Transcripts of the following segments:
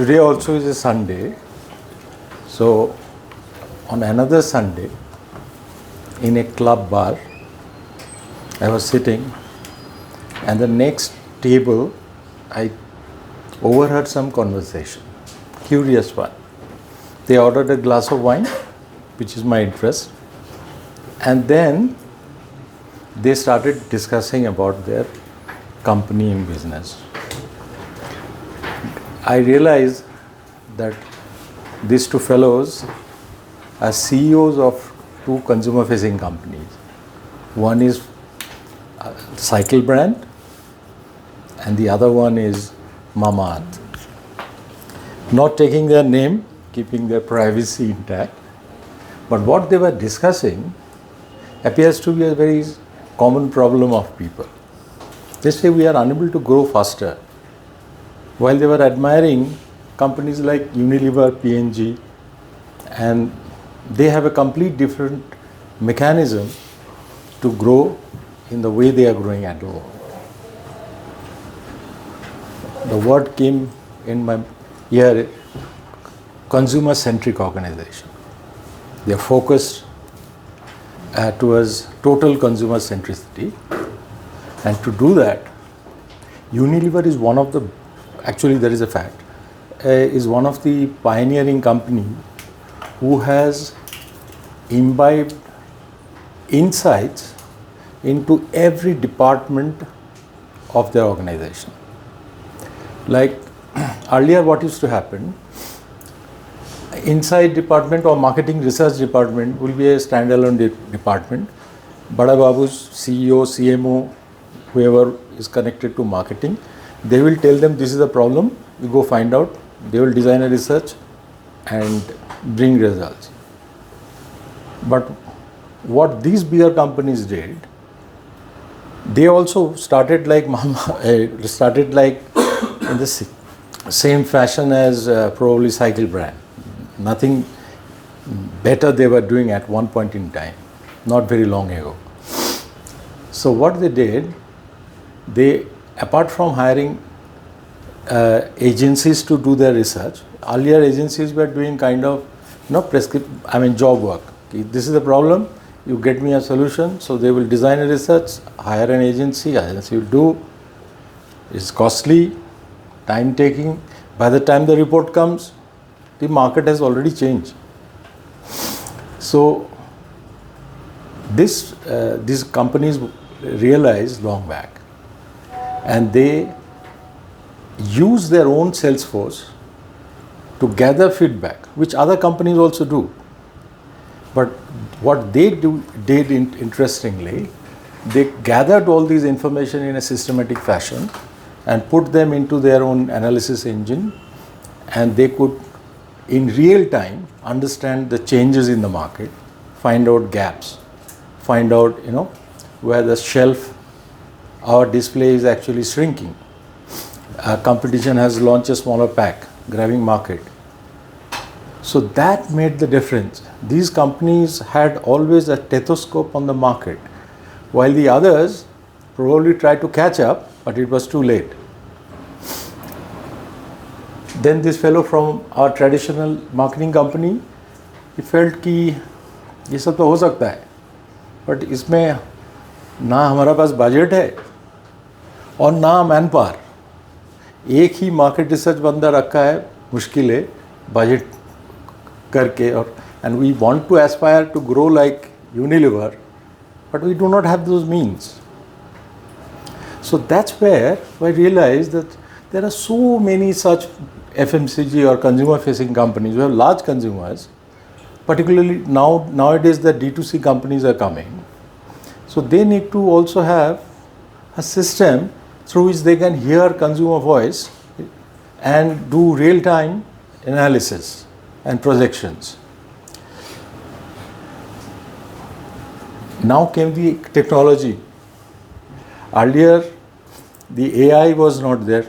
Today also is a Sunday. So on another Sunday, in a club bar, I was sitting, and the next table, I overheard some conversation. Curious one. They ordered a glass of wine, which is my interest, and then they started discussing about their company and business. I realized that these two fellows are CEOs of two consumer-facing companies. One is a cycle brand, and the other one is Mamaat. Not taking their name, keeping their privacy intact, but what they were discussing appears to be a very common problem of people. They say we are unable to grow faster, while they were admiring companies like Unilever, P&G, and they have a complete different mechanism to grow in the way they are growing at all. The word came in my ear, consumer-centric organization. They are focused towards total consumer centricity, and to do that, Unilever is one of the, actually there is a fact, is one of the pioneering company who has imbibed insights into every department of their organization. Like earlier what used to happen, inside department or marketing research department will be a standalone department. Bada Babu's CEO, CMO, whoever is connected to marketing, they will tell them this is a problem, you go find out, they will design a research and bring results. But what these bigger companies did, they also started like started like in the same fashion as probably cycle brand. Nothing better they were doing at one point in time, not very long ago. So what they did, they, apart from hiring agencies to do their research, earlier agencies were doing kind of job work. This is the problem, you get me a solution, so they will design a research, hire an agency will do, it's costly, time taking. By the time the report comes, the market has already changed. So these companies realized long back, and they use their own sales force to gather feedback, which other companies also do. But what they did interestingly, they gathered all these information in a systematic fashion and put them into their own analysis engine, and they could in real time understand the changes in the market, find out gaps, find out where the shelf, our display is actually shrinking. Competition has launched a smaller pack, grabbing market. So that made the difference. These companies had always a stethoscope on the market, while the others probably tried to catch up, but it was too late. Then this fellow from our traditional marketing company, he felt कि ये सब तो हो सकता है, but इसमें ना हमारा पास बजट है और ना मैन पावर. एक ही मार्केट रिसर्च बंदा रखा है, मुश्किल है बजट करके, और and we want to aspire to grow like Unilever, but we do not have those means. So that's where I realized that there are so many such FMCG or consumer-facing companies who have large consumers, particularly nowadays the D2C companies are coming. So they need to also have a system through which they can hear consumer voice and do real-time analysis and projections. Now came the technology. Earlier, the AI was not there.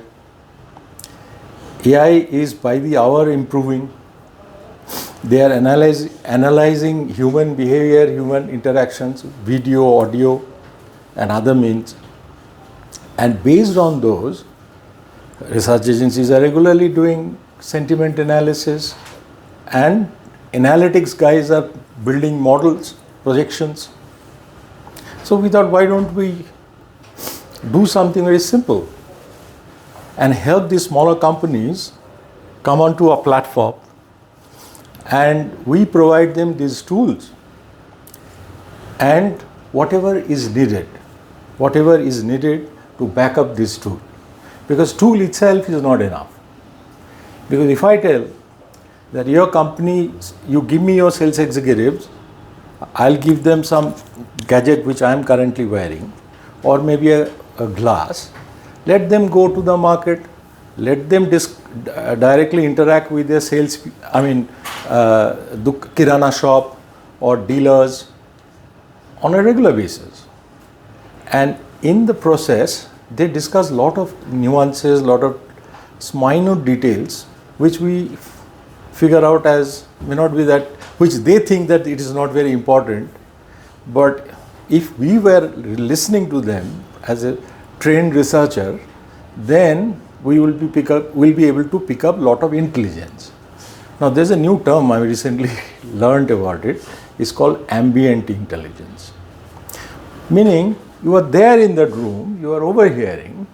AI is by the hour improving. They are analyzing human behavior, human interactions, video, audio, and other means. And based on those, research agencies are regularly doing sentiment analysis, and analytics guys are building models, projections. So we thought, why don't we do something very simple and help these smaller companies come onto a platform, and we provide them these tools and whatever is needed to back up this tool. Because tool itself is not enough. Because if I tell that your company, you give me your sales executives, I'll give them some gadget which I am currently wearing, or maybe a glass, let them go to the market, let them directly interact with their sales, the kirana shop or dealers on a regular basis. And in the process, they discuss a lot of nuances, lot of minute details, which we figure out as may not be that, which they think that it is not very important. But if we were listening to them as a trained researcher, then we will be able to pick up a lot of intelligence. Now there's a new term I recently learned about it. It's called ambient intelligence. Meaning you are there in that room, you are overhearing,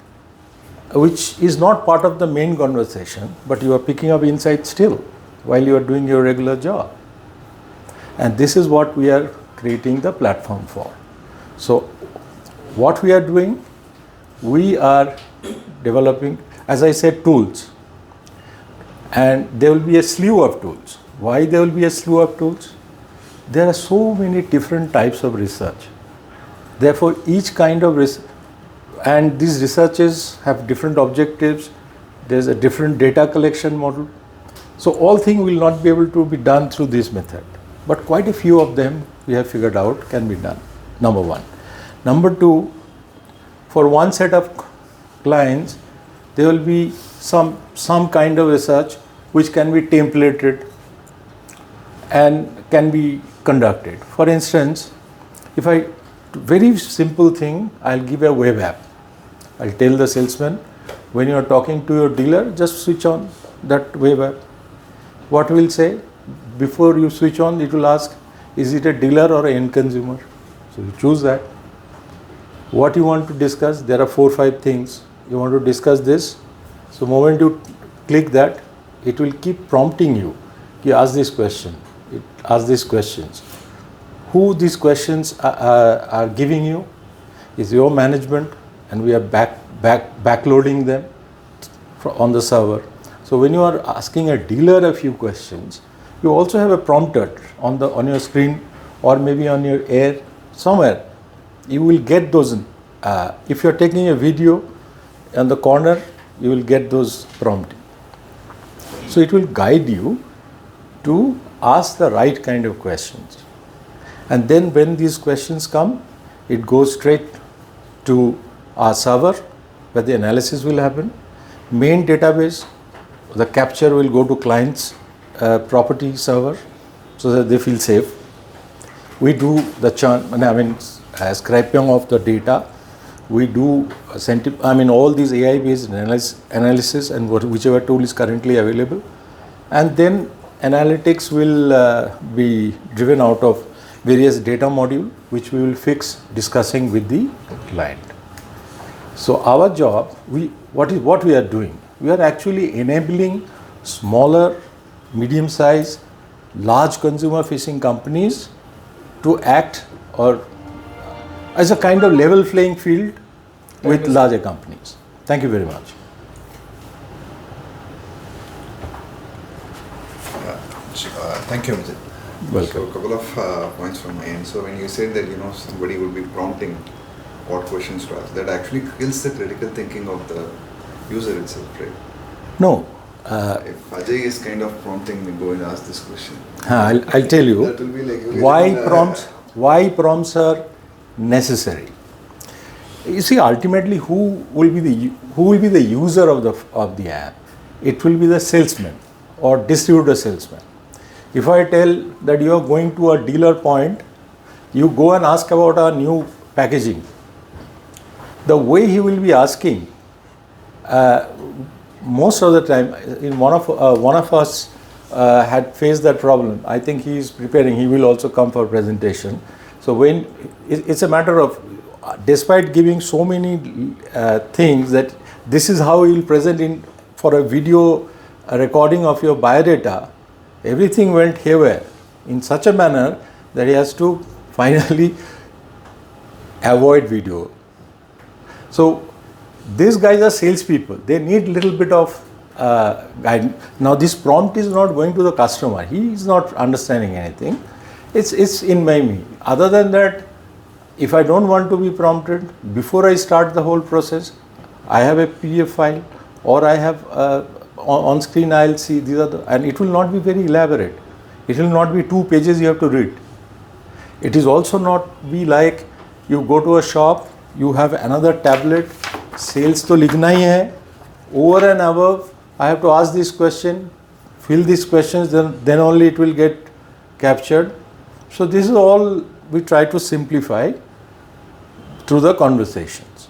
which is not part of the main conversation, but you are picking up insights still while you are doing your regular job. And this is what we are creating the platform for. So what we are doing, we are developing, as I said, tools. And there will be a slew of tools. Why there will be a slew of tools? There are so many different types of research. Therefore, each kind of research, and these researches have different objectives. There's a different data collection model. So all things will not be able to be done through this method. But quite a few of them we have figured out can be done. Number one. Number two, for one set of clients, there will be some kind of research which can be templated and can be conducted. For instance, very simple thing, I'll give a web app. I'll tell the salesman, when you are talking to your dealer, just switch on that web app. What will say? Before you switch on, it will ask, is it a dealer or an end consumer? So you choose that. What you want to discuss, there are 4 or 5 things. You want to discuss this. So the moment you click that, it will keep prompting you. You ask this question, ask these questions. Who these questions are giving you is your management, and we are backloading them on the server. So when you are asking a dealer a few questions, you also have a prompter on your screen, or maybe on your air somewhere. You will get those. If you are taking a video on the corner, you will get those prompting. So it will guide you to ask the right kind of questions. And then when these questions come, it goes straight to our server where the analysis will happen. Main database, the capture will go to client's property server so that they feel safe. We do the scraping of the data. We do all these AI-based analysis and whichever tool is currently available. And then analytics will be driven out of various data module, which we will fix discussing with the client. So our job, what we are doing, we are actually enabling smaller, medium-sized, large consumer-facing companies to act or as a kind of level playing field with larger companies. Thank you very much. Thank you, Amit. Welcome. So a couple of points from my end. So when you said that somebody will be prompting what questions to ask, that actually kills the critical thinking of the user itself, right? No. If Ajay is kind of prompting me, go and ask this question. I'll tell you That will be like why prompts are necessary. You see, ultimately, who will be the user of the app? It will be the salesman or distributor salesman. If I tell that you are going to a dealer point, you go and ask about our new packaging. The way he will be asking, most of the time, in one of us had faced that problem. I think he is preparing. He will also come for presentation. So when it's a matter of, despite giving so many things that this is how you will present in for a video recording of your biodata, everything went haywire in such a manner that he has to finally avoid video. So these guys are salespeople. They need little bit of guidance. Now this prompt is not going to the customer. He is not understanding anything. It's in me. Other than that, if I don't want to be prompted, before I start the whole process, I have a PDF file, or I have on screen I'll see these are and it will not be very elaborate. It will not be 2 pages you have to read. It is also not be like you go to a shop, you have another tablet, sales to likhna hi hai, over and above, I have to ask this question, fill these questions, then only it will get captured. So this is all we try to simplify through the conversations.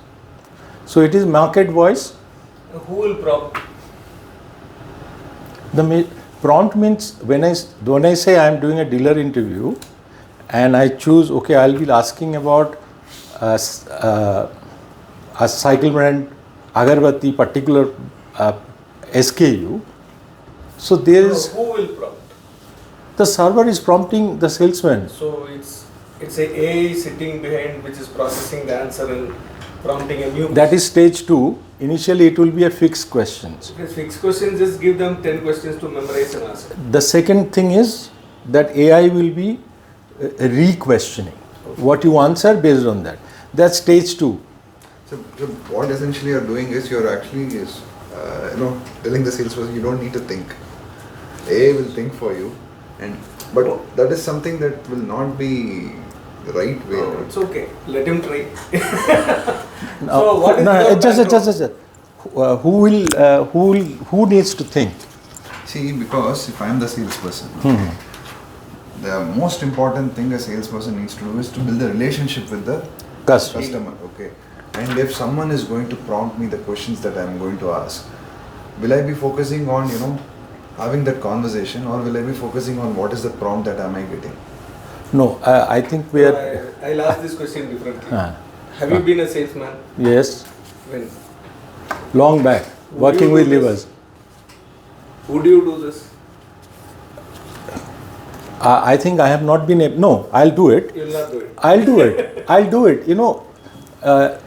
So it is market voice. Who will prompt? The prompt means when I say I am doing a dealer interview and I choose, okay, I'll be asking about a cycle brand, agarbatti, particular SKU. So there is, who will prompt? the server is prompting the salesman. So it's a AI sitting behind which is processing the answer and prompting a new. That is stage 2. Initially it will be a fixed questions. Because fixed questions, just give them 10 questions to memorize and answer. The second thing is that AI will be re-questioning what you answer based on that. That's stage 2. So what essentially you're doing is you're actually telling the salesperson you don't need to think. AI will think for you, but that is something that will not be the right way. Oh, it's okay. Let him try. No, So what is your background? Who needs to think? See, because if I'm the salesperson, the most important thing a salesperson needs to do is to build a relationship with the customer. Okay. And if someone is going to prompt me the questions that I'm going to ask, will I be focusing on, having that conversation, or will I be focusing on what is the prompt that am I getting? No, I think we are. I'll ask this question differently. Have you been a salesman? Yes, When? long back, working with levers. Would you do this? I think I have not been able. No, I'll do it. You will not do it. I'll do it. I'll do it.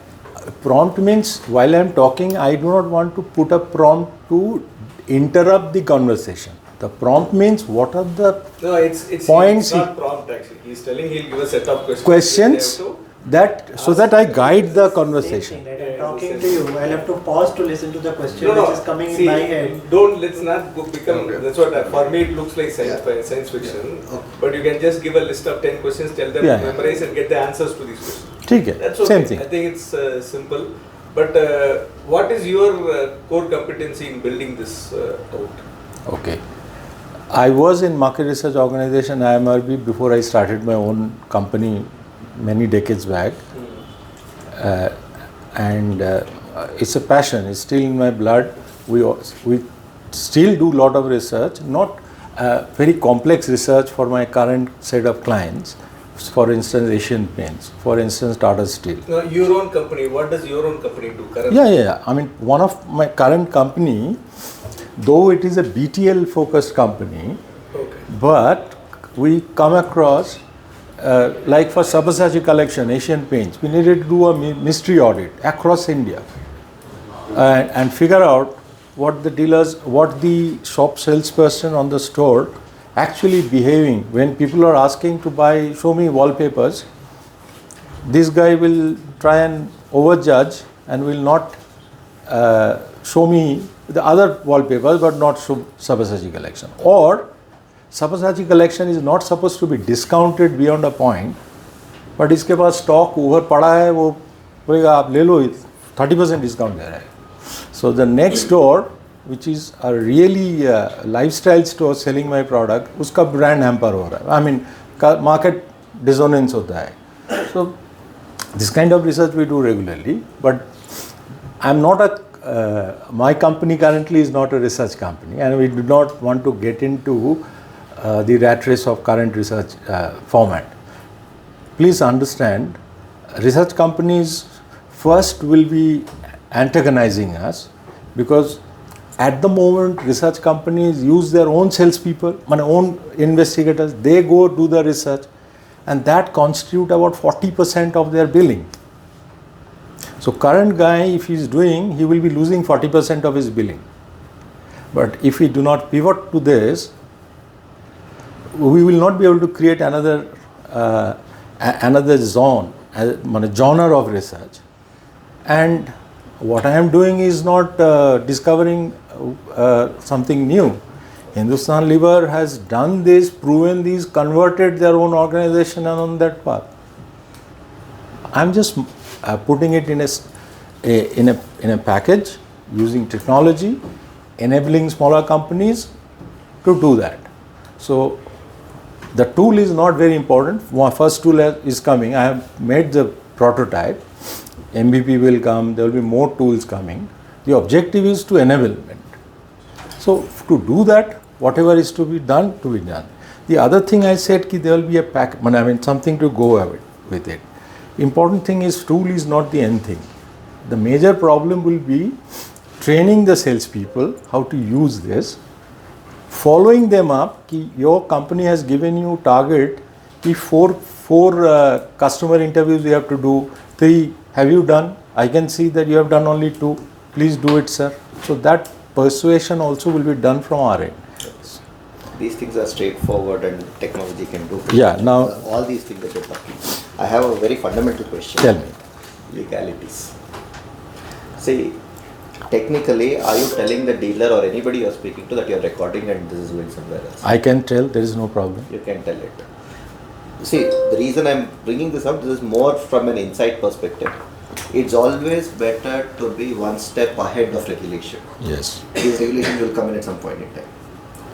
Prompt means while I'm talking, I do not want to put a prompt to interrupt the conversation. The prompt means what are the No, it's points. It's not prompt actually. He's telling he'll give a set of questions. Questions They have to that I guide the conversation. I'm talking to you. I'll have to pause to listen to the question No, which is coming see, in my head. Let's not become. Okay. That's what for me it looks like science fiction. Okay. But you can just give a list of 10 questions, tell them Yeah, to yeah. memorize and get the answers to these questions. ठीक है, That's okay. same thing. I think it's simple. But what is your core competency in building this out? Okay. I was in market research organization IMRB before I started my own company many decades back. And it's a passion, it's still in my blood. We still do a lot of research, not very complex research for my current set of clients. For instance, Asian Paints, for instance, Tata Steel. Now, your own company, what does your own company do currently? Yeah. I mean, one of my current company, though it is a BTL focused company, Okay. but we come across, like for Sabyasachi collection, Asian Paints, we needed to do a mystery audit across India and figure out what the dealers, what the shop salesperson on the store actually behaving when people are asking to buy, show me wallpapers. This guy will try and overjudge and will not show me the other wallpapers but not show Sabyasachi collection. Or Sabyasachi collection is not supposed to be discounted beyond a point, but इसके पास stock over पड़ा है, वो बोलेगा आप ले लो 30% discount दे रहा है. So the next store, which is a really lifestyle store selling my product, उसका brand hamper हो रहा है. I mean market dissonance होता है. So this kind of research we do regularly, but I'm not my company currently is not a research company, and we do not want to get into the rat race of current research format. Please understand, research companies first will be antagonizing us, because at the moment research companies use their own salespeople, own investigators. They go do the research, and that constitute about 40% of their billing. So current guy, if he is doing, he will be losing 40% of his billing. But if we do not pivot to this, we will not be able to create another zone, genre of research. And what I am doing is not discovering something new. Hindustan Liver has done this, proven this, converted their own organization on that path. I'm just putting it in a package, using technology, enabling smaller companies to do that. So the tool is not very important. My first tool is coming. I have made the prototype. MVP will come. There will be more tools coming. The objective is to enablement. So to do that, whatever is to be done, to be done. The other thing I said, there will be a something to go with it. Important thing is, tool is not the end thing. The major problem will be training the salespeople how to use this, following them up. Your company has given you target, four customer interviews you have to do, 3 have you done? I can see that you have done only 2. Please do it, sir. So that persuasion also will be done from our end. These things are straightforward and technology can do. Yeah, now all these things that you're talking. I have a very fundamental question. Tell me. Legalities. See, technically, are you telling the dealer or anybody you're speaking to that you're recording and this is going somewhere else? I can tell, there is no problem. You can tell it. See, the reason I'm bringing this up, this is more from an insight perspective. It's always better to be one step ahead of regulation. Yes. These regulations will come in at some point in time.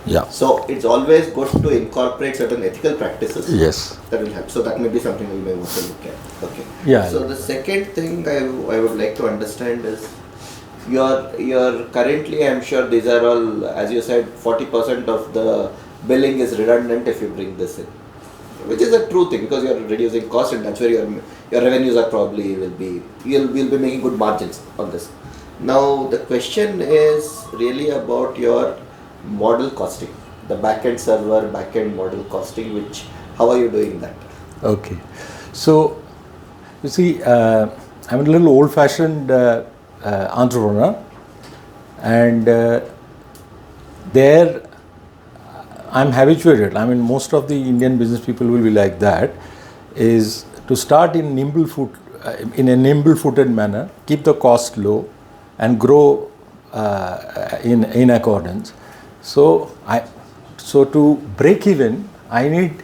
Yeah. So it's always good to incorporate certain ethical practices. Yes. That will help. So that may be something we may want to look at. Okay. Yeah. So the second thing I would like to understand is your currently, I'm sure these are all, as you said, 40% of the billing is redundant if you bring this in, which is a true thing because you're reducing cost and that's where your revenues are probably you'll be making good margins on this. Now the question is really about your model costing, the backend server, backend model costing, how are you doing that? Okay. So, you see, I'm a little old-fashioned entrepreneur, and there I'm habituated. Most of the Indian business people will be like that, is to start in a nimble-footed manner, keep the cost low, and grow in accordance. So to break even, I need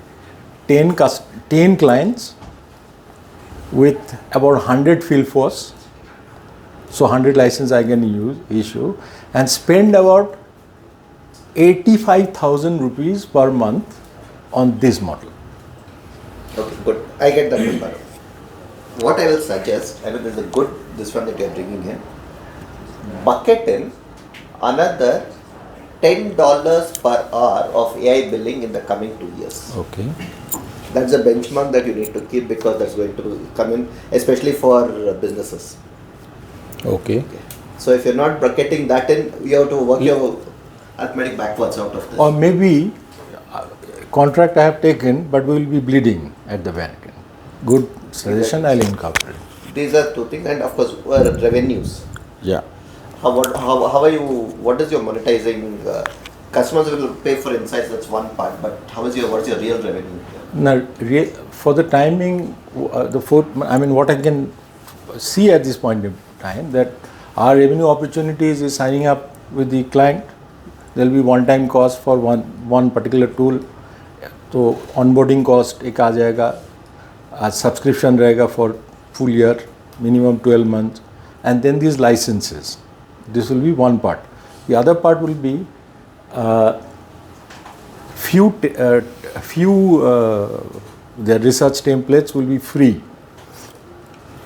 10 clients with about 100 field force. So 100 license I can issue and spend about 85,000 rupees per month on this model. Okay, good. I get that number. What I will suggest, there's this one that you are bringing in, bucket in another $10 per hour of AI billing in the coming 2 years. Okay. That's a benchmark that you need to keep because that's going to come in, especially for businesses. Okay. So if you're not bucketing that in, you have to work your arithmetic backwards out of this. Or maybe contract I have taken, but we will be bleeding at the back end. Good suggestion, I'll incorporate. These are two things, and of course revenues. Yeah. How are you? What is your monetizing? Customers will pay for insights. That's one part. But what's your real revenue? Now, for the timing, what I can see at this point in time, that our revenue opportunities is signing up with the client. There will be one-time cost for one particular tool. So onboarding cost एक आ जाएगा, subscription रहेगा for full year, minimum 12 months, and then these licenses. This will be one part. The other part will be the research templates will be free.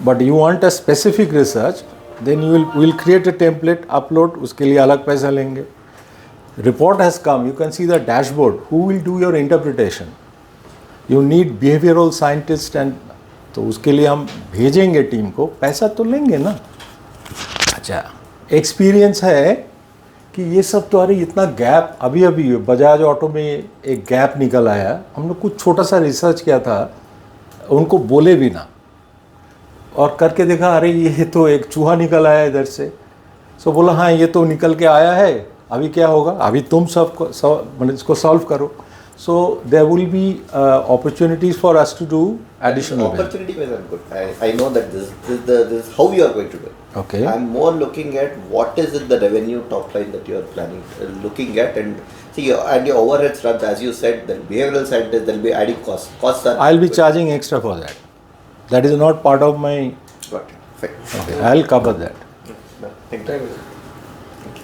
But you want a specific research, then we'll create a template, upload, उसके लिए अलग पैसा लेंगे. Report has come, you can see the dashboard. Who will do your interpretation? You need behavioral scientist and तो उसके लिए हम भेजेंगे टीम को, पैसा तो लेंगे ना. अच्छा, एक्सपीरियंस है कि ये सब तो अरे इतना गैप अभी बजाज ऑटो में एक गैप निकल आया. हम लोग कुछ छोटा सा रिसर्च किया था, उनको बोले भी ना, और करके देखा अरे ये तो एक चूहा निकल आया इधर से. सो बोला हाँ ये तो निकल के आया है, अभी क्या होगा, अभी तुम मतलब इसको सॉल्व करो. So there will be opportunities for us to do additional value. Opportunity wise, I'm good. I know that this is how you are going to do it. Okay. I'm more looking at what is it the revenue top line that you are planning, looking at, and see and your overheads runs, as you said, the behavioral scientists, they'll be adding costs. Costs are. I'll be charging extra for that. That is not part of my. Got it. Fine. Okay. I'll cover that. Thank you.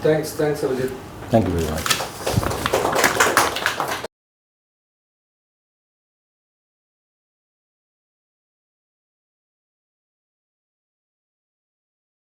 Thanks, Abhijit. Thank you very much.